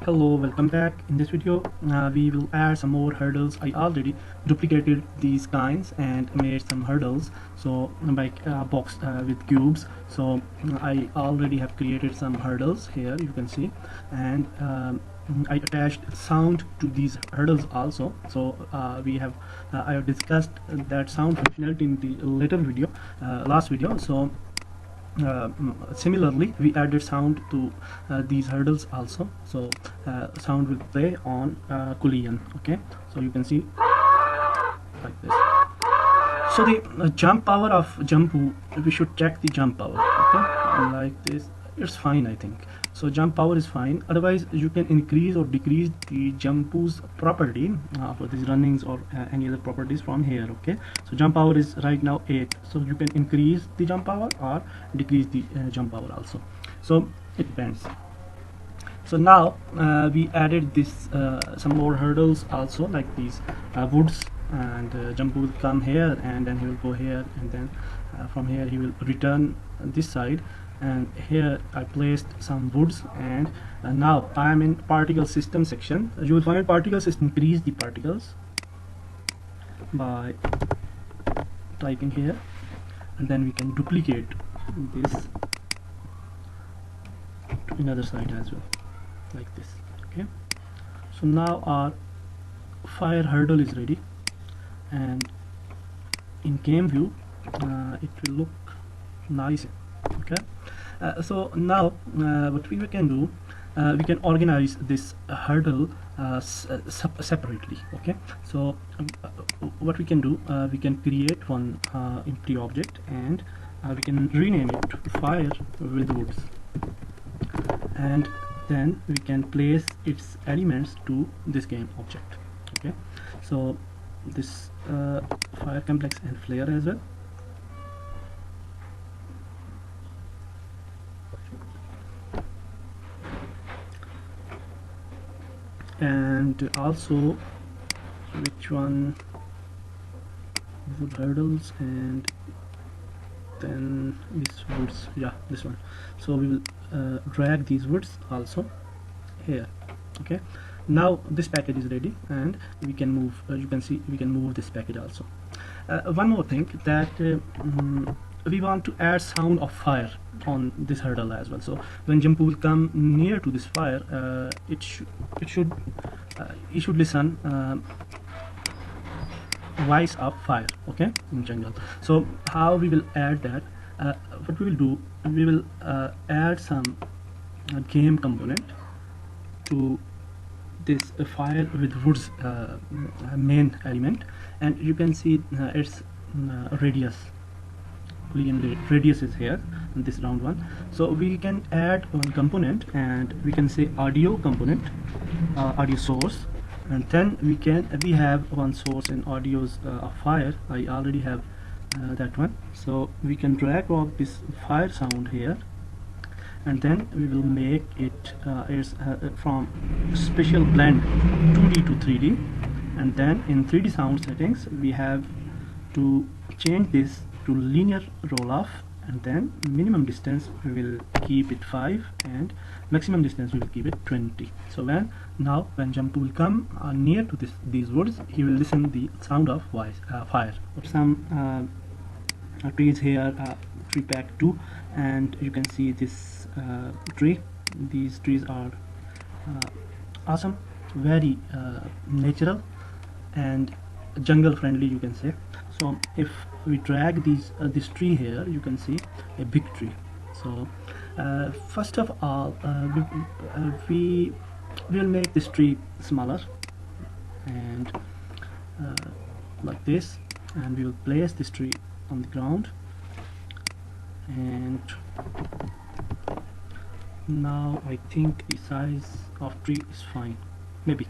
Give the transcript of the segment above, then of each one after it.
Hello, welcome back. In this video we will add some more hurdles. I already duplicated these kinds and made some hurdles, so like box with cubes. So I already have created some hurdles here, you can see, and I attached sound to these hurdles also. So I have discussed that sound functionality in the later video, last video. So similarly we added sound to these hurdles also. So sound will play on collision. Okay, so you can see like this. So the jump power of Jumpu, we should check the jump power. Okay, like this, it's fine, I think. So jump power is fine. Otherwise you can increase or decrease the Jumpu's property for these runnings or any other properties from here. Okay, so jump power is right now 8, so you can increase the jump power or decrease the jump power also. So it depends. So now we added this some more hurdles also, like these woods, and Jump will come here and then he will go here, and then from here he will return this side, and here I placed some woods. And now I am in particle system section. You will find particles is increase the particles by typing here, and then we can duplicate this to another side as well, like this. Okay, so now our fire hurdle is ready, and in game view it will look nice. Okay, so now what we can do, we can organize this hurdle separately. Okay, so what we can do, we can create one empty object, and we can rename it fire with woods, and then we can place its elements to this game object. Okay, so this fire complex and flare as well. And also which one, wood hurdles, and then these woods, yeah, this one. So we will drag these woods also here. Okay, now this package is ready, and we can move, you can see we can move this package also. One more thing, that we want to add sound of fire on this hurdle as well. So when Jump will come near to this fire, it should listen voice of fire. Okay, in jungle. So how we will add that, what we will do, we will add some game component to this fire with woods main element, and you can see its radius. Radius is here in this round one. So we can add one component, and we can say audio component, audio source, and then we have one source in audios of fire. I already have that one. So we can drag out this fire sound here, and then we will make it from special blend 2D to 3D, and then in 3D sound settings we have to change this to linear roll off, and then minimum distance we will keep it 5, and maximum distance we will keep it 20. So when Jump will come near to these woods, he will listen the sound of fire. Some trees here, tree pack 2, and you can see this tree. These trees are awesome, very natural and jungle friendly, you can say. So if we drag this tree here, you can see a big tree. So first of all, we will make this tree smaller, and like this, and we will place this tree on the ground. And now I think the size of tree is fine. Maybe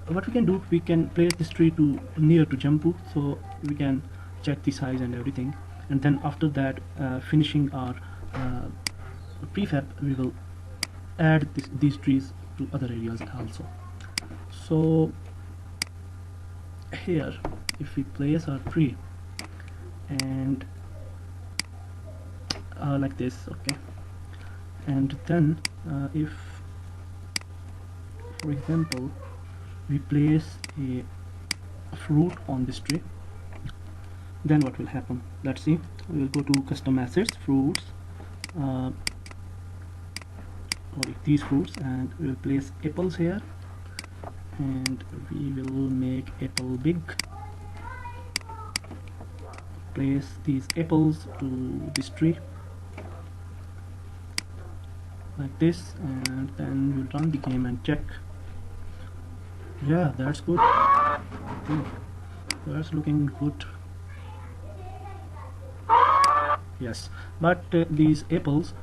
what we can do, we can place this tree to near to Jumpu, so we can check the size and everything, and then after that, finishing our prefab, we will add these trees to other areas also. So here, if we place our tree and like this, okay, and then if for example, we place a fruit on this tree, then what will happen? Let's see. We will go to custom assets, fruits, these fruits, and we will place apples here, and we will make apple big. Place these apples to this tree like this, and then we'll run the game and check. Yeah, that's good. Okay. That's looking good. Yes, but these apples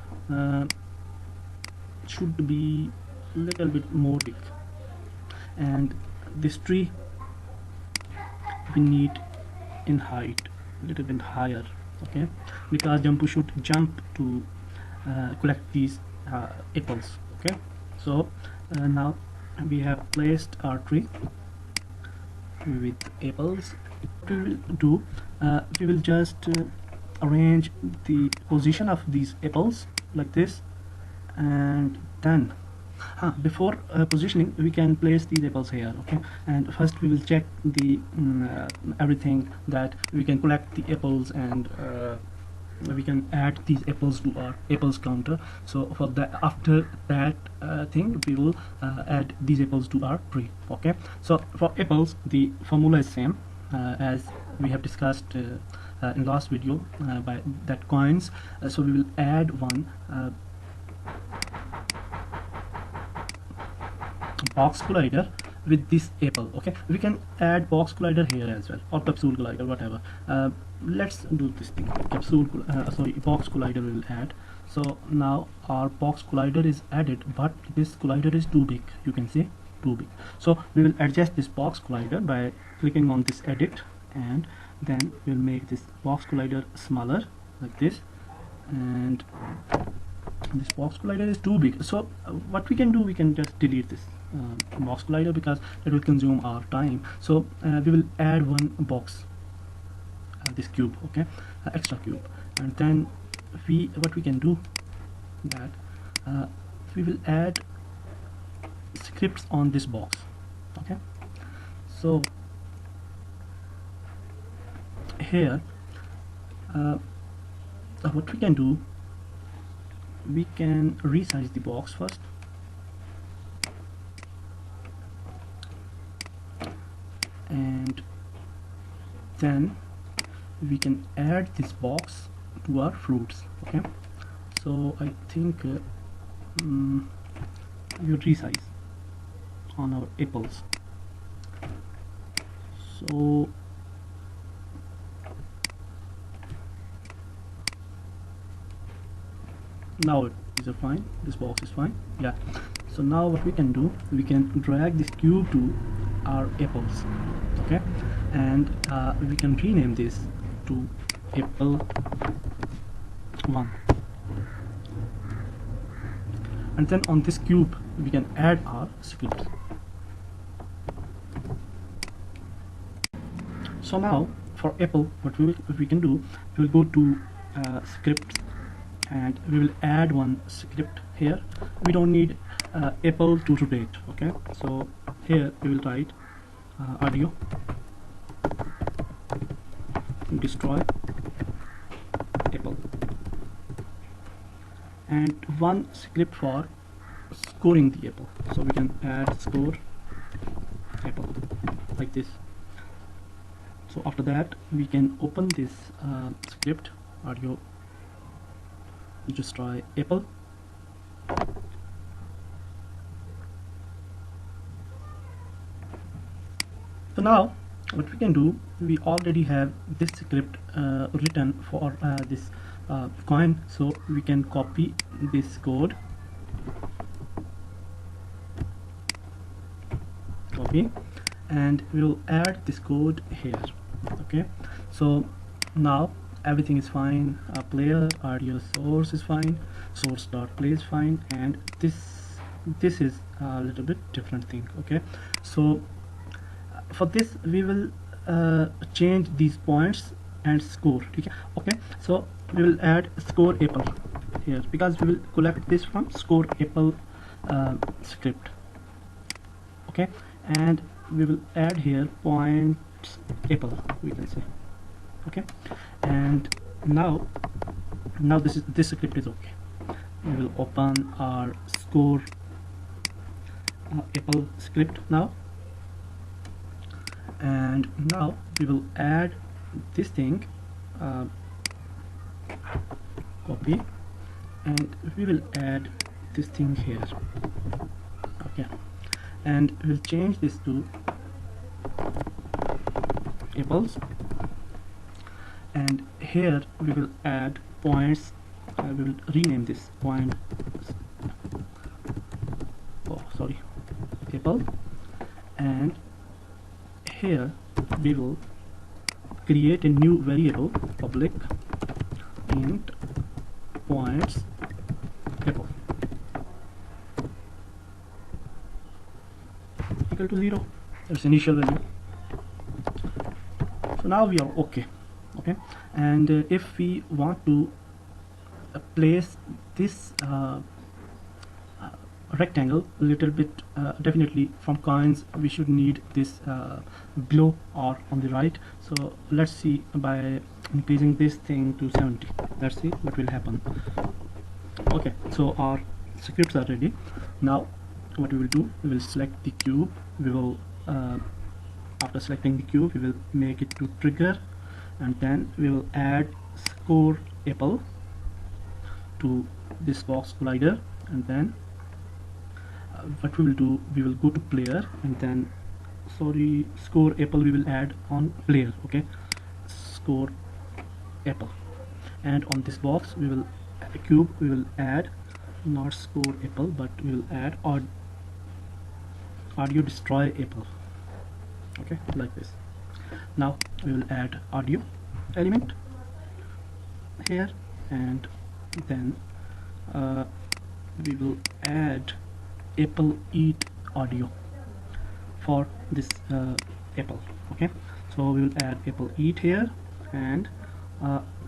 should be a little bit more big, and this tree we need in height a little bit higher, okay, because Jumpu should jump to collect these apples. Okay, so now we have placed our tree with apples. What we will do, we will just arrange the position of these apples like this, and then before positioning we can place these apples here. Okay, and first we will check the everything, that we can collect the apples, and we can add these apples to our apples counter. So for that, after that thing, we will add these apples to our tree. Okay, so for apples the formula is same as we have discussed in last video by that coins. So we will add one box collider with this apple. Okay, we can add box collider here as well, or capsule collider, whatever. Let's do this thing. Capsule box collider we will add. So now our box collider is added, but this collider is too big, you can see, too big. So we will adjust this box collider by clicking on this edit, and then we'll make this box collider smaller like this, and this box collider is too big. So what we can do, we can just delete this box collider, because it will consume our time. So we will add one box, this cube, okay, extra cube, and then what we can do, that we will add scripts on this box. Okay, so here what we can do, we can resize the box first, and then we can add this box to our fruits. Okay, so I think we resize on our apples. So now it is fine, this box is fine. Yeah, so now what we can do, we can drag this cube to our apples. Okay, and we can rename this to apple 1, and then on this cube we can add our script. So now for apple, what we can do, we will go to scripts, and we will add one script here. We don't need apple to rotate. Okay, so here we will write audio destroy apple, and one script for scoring the apple. So we can add score apple like this. So after that we can open this script, audio destroy apple. So now what we can do, we already have this script written for this coin, so we can copy this code, copy, and we will add this code here. Okay, so now everything is fine. Player audio source is fine, source.play is fine, and this is a little bit different thing. Okay, so for this we will change these points and score. Okay, so we will add score apple here, because we will collect this from score apple script. okay, and we will add here points apple, we can say, okay. And now this script is okay. We will open our score apple script now, and now we will add this thing, copy, and we will add this thing here, okay, and we'll change this to apples, and here we will add points. We will rename this point, apple, and here we will create a new variable, public int points apple equal to 0. That's initial value. So now we are okay, and if we want to place this rectangle a little bit, definitely from coins we should need this below or on the right. So let's see, by increasing this thing to 70, let's see what will happen. Okay, so our scripts are ready. Now what we will do, we will select the cube. We will after selecting the cube, we will make it to trigger, and then we will add score apple to this box collider, and then what we will do, we will go to player, and then score apple we will add on player, okay, score apple, and on this box we will cube we will add not score apple, but we will add audio destroy apple, okay, like this. Now we will add audio element here, and then we will add apple eat audio for this apple, okay. So we will add apple eat here, and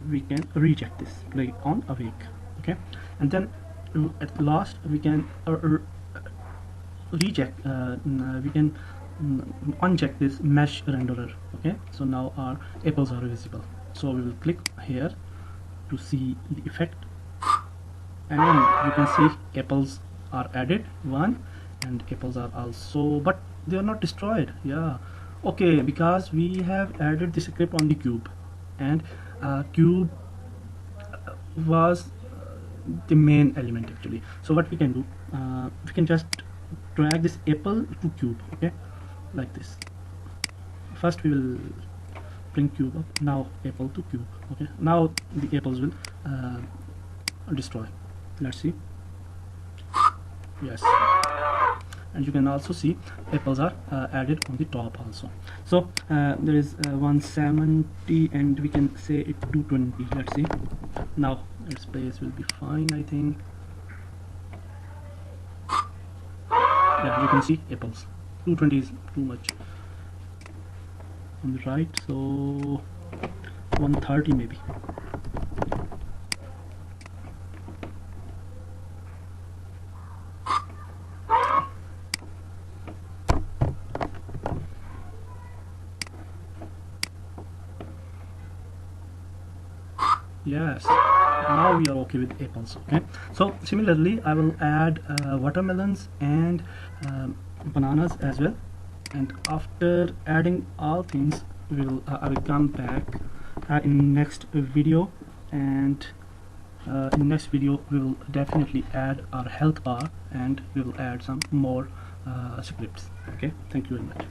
we can reject this, play on awake, okay. And then at last we can reject, we can uncheck this mesh renderer, okay. So now our apples are visible. So we will click here to see the effect, and you can see apples are added, one, and apples are also, but they are not destroyed, yeah, okay, because we have added the script on the cube, and cube was the main element actually. So what we can do, we can just drag this apple to cube, okay, like this. First we will bring cube up, now apple to cube, okay. Now the apples will destroy. Let's see. Yes, and you can also see apples are added on the top also. So there is 170, and we can say it 220. Let's see. Now its place will be fine, I think. Yeah, you can see apples. 220 is too much on the right, so 130 maybe. Yes, now we are okay with apples, okay. So similarly I will add watermelons and bananas as well, and after adding all things I will come back in next video, and in next video we will definitely add our health bar, and we will add some more scripts, okay. Thank you very much.